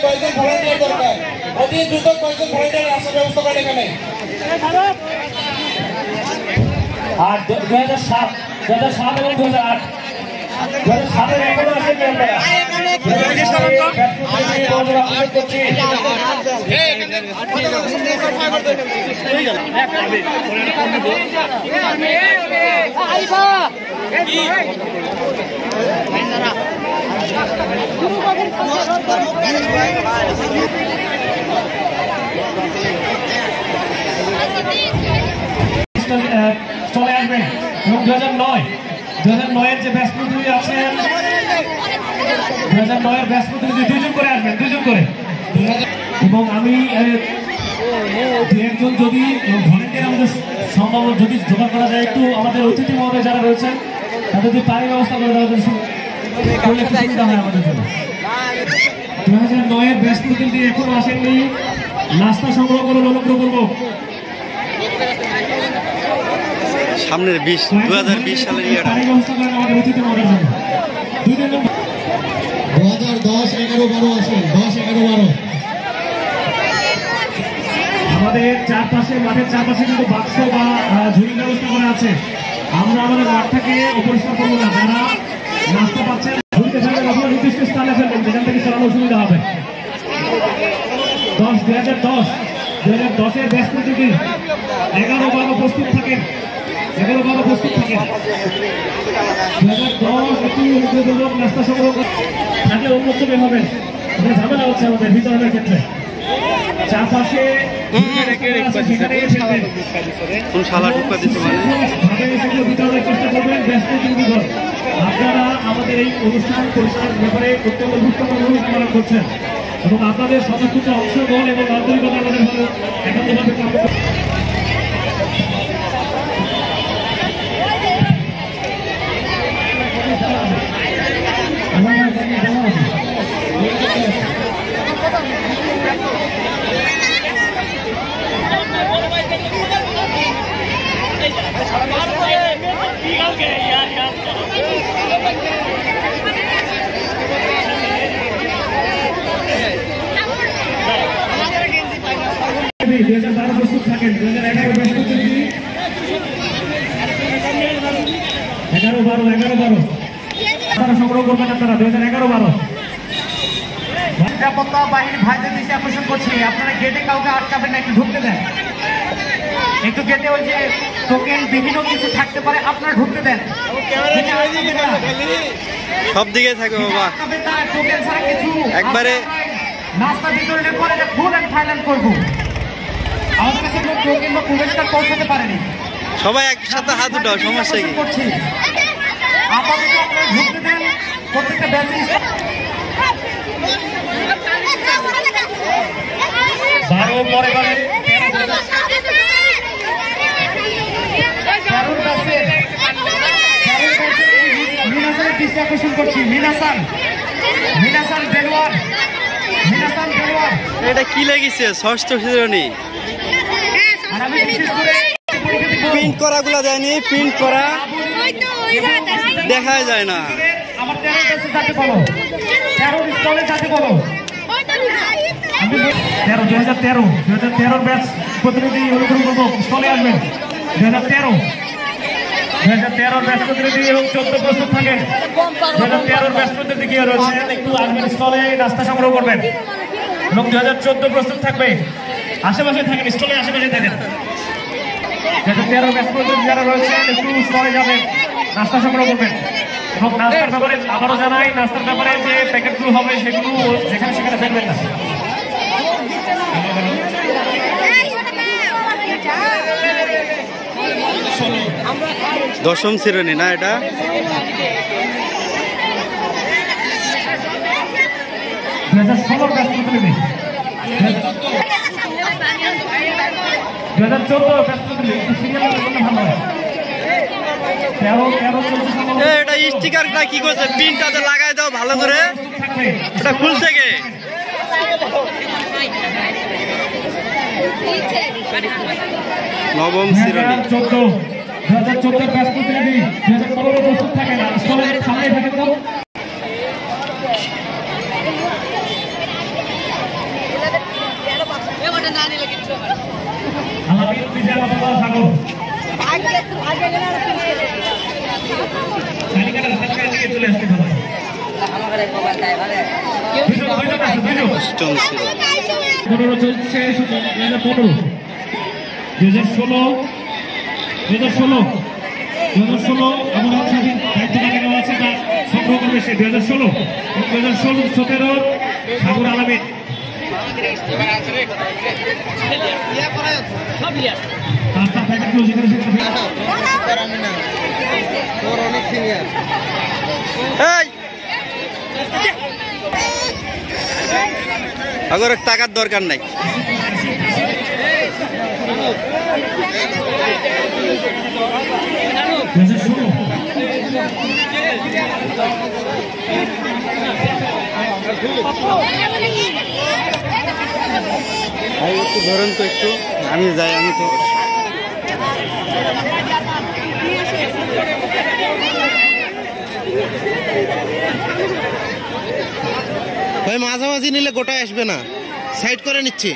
কয়েকজন ভলান্টিয়ার দরকার, অতি দ্রুত কয়েকজন ভলান্টিয়ার আসার ব্যবস্থা করেন এখানে। আর 2007 এবং 2008 2007-এর এখনো আসেনি আমরা। চলে আসবেন এবং 2009-এর যে ব্যাচ প্রতিনিধি আছেন, 2009-এর ব্যাচ প্রতিনিধি দুজন করে আসবেন, দুজন করে। এবং আমি একজন যদি ভলেন্টিয়ার আমাদের সম্ভব যদি জোগাড় করা যায়, একটু আমাদের অতিথি মহোদয় যারা রয়েছেন তাদের যদি পানি ব্যবস্থা করে দেওয়ার জন্য করলে সুবিধা হয় আমাদের জন্য। 2009-এর ব্যাচ প্রতিনিধি এখনো আসেননি, নাস্তা সংগ্রহ করে অনুগ্রহ করবো। সামনের 2020 সালের ইয়াটা 2010-11-12 আসেন, 10-11-12। আমাদের চারপাশে, মাঠের চারপাশে কিন্তু বাক্স বা ঝুড়ির ব্যবস্থা করা আছে। আমরা আমাদের মাঠটাকে অপরিষ্কার করবো না। যারা নাস্তা পাচ্ছেন ঝুড়িতে ফেলবেন অথবা নির্দিষ্ট স্থানে ফেলবেন, যেখান থেকে চালানো সুবিধা হবে। 2010-এর ব্যাচ প্রতিনিধি 11-12 প্রস্তুত থাকেন, 11-12 প্রস্তুত থাকেন। 2010 নাস্তা সংগ্রহ থাকলে উন্মুক্ত বের হবেন, ঝামেলা হচ্ছে আমাদের বিতরণের ক্ষেত্রে। চারপাশে বিতরণের চেষ্টা করবেন ব্যাচ প্রতিনিধিগণ। আপনারা আমাদের এই অনুষ্ঠান পরিচালনার ব্যাপারে অত্যন্ত গুরুত্বপূর্ণ ভূমিকা পালন করছেন এবং আপনাদের স্বতঃস্ফূর্ত অংশগ্রহণ এবং আন্তরিকতা আমাদের একান্তভাবে কাম্য। প্রস্তুত থাকেন। 2011 ব্যাচ প্রতিনিধি 11-12 সংগ্রহ করবেন আপনারা। 2011-12 নিরাপত্তা বাহিনীর ভাইদের দৃষ্টি আকর্ষণ করছি, আপনারা গেটে কাউকে আটকাবেন না, একটু ঢুকতে দেন। একটু গেটে ওই যে টোকেন বিভিন্ন কিছু থাকতে পারে, আপনারা ঢুকতে দেন। সব দিকে থাকবে বাবা, টোকেন ছাড়া কিছু একবারে নাস্তা বিতরণের পরে এটা ফুল অ্যান্ড ফাইনাল করবো। আমাদের কাছে কোনো টোকেন বা পুরস্কার পৌঁছাতে পারেনি। সবাই একসাথে হাত উঠাও, সমস্যা কি? আপাতত আপনারা ঢুকতে দেন প্রত্যেকটা ব্যাচে। 12 পরে গেলে 13 ব্যাচে মিনাসানের দৃষ্টি আকর্ষণ করছি। মিনাসান দেলোয়ার। এটা কি লেগেছে? ষষ্ঠ শ্রেণী প্রিন্ট করা গুলা দেয়নি, প্রিন্ট করা দেখা যায় না। আমার 2013 ব্যাচ প্রতিনিধি অনুগ্রহ করবো, স্থলে আসবেন। 2013 ব্যাচ প্রতিনিধি এবং 14 প্রস্তুত থাকেন। 2013 ব্যাচ প্রতিনিধি কি রয়েছেন, একটু আসবেন স্থলে, নাস্তা সংগ্রহ করবেন এবং 2014 প্রস্তুত থাকবে। আশেপাশে থাকেন, স্থলে আশেপাশে থাকেন। 2013 ব্যাচ প্রতিনিধি যারা রয়েছেন একটু স্থলে যাবেন, নাস্তা সংগ্রহ করবেন। এবং নাস্তার ব্যাপারে আবারও জানাই, নাস্তার ব্যাপারে যে প্যাকেটগুলো হবে সেগুলো যেখানে সেখানে ফেলবেন না। দশম শ্রেণী না এটা? 2016 ব্যাচ প্রতিনিধি, 2014 ব্যাচ প্রতিনিধি, একটু সিরিয়াল করলে ভালো হয়। 13 চলছে। এটা স্টিকারটা কি করছে? পিনটাতে লাগাই দাও ভালো করে, এটা খুলছে কে? নবম শ্রেণী 2014 ব্যাচ প্রতিনিধি 2015 প্রস্তুত থাকেন, স্থলে সামনে থাকেন। সাগর তালিকাটার হাতটা নিয়ে চলে আসতে হবে। 15 চলছে 2015 এমন স্বাধীন দায়িত্ব নেওয়া আছে তা সংগ্রহ করবে সে 2016 17 সাগর আলমিন আগর টাকার দরকার নাই। একটু ধরেন তো একটু, আমি যাই, আমি তো ভাই মাঝামাঝি নিলে গোটায় আসবে না, সাইড করে নিচ্ছি।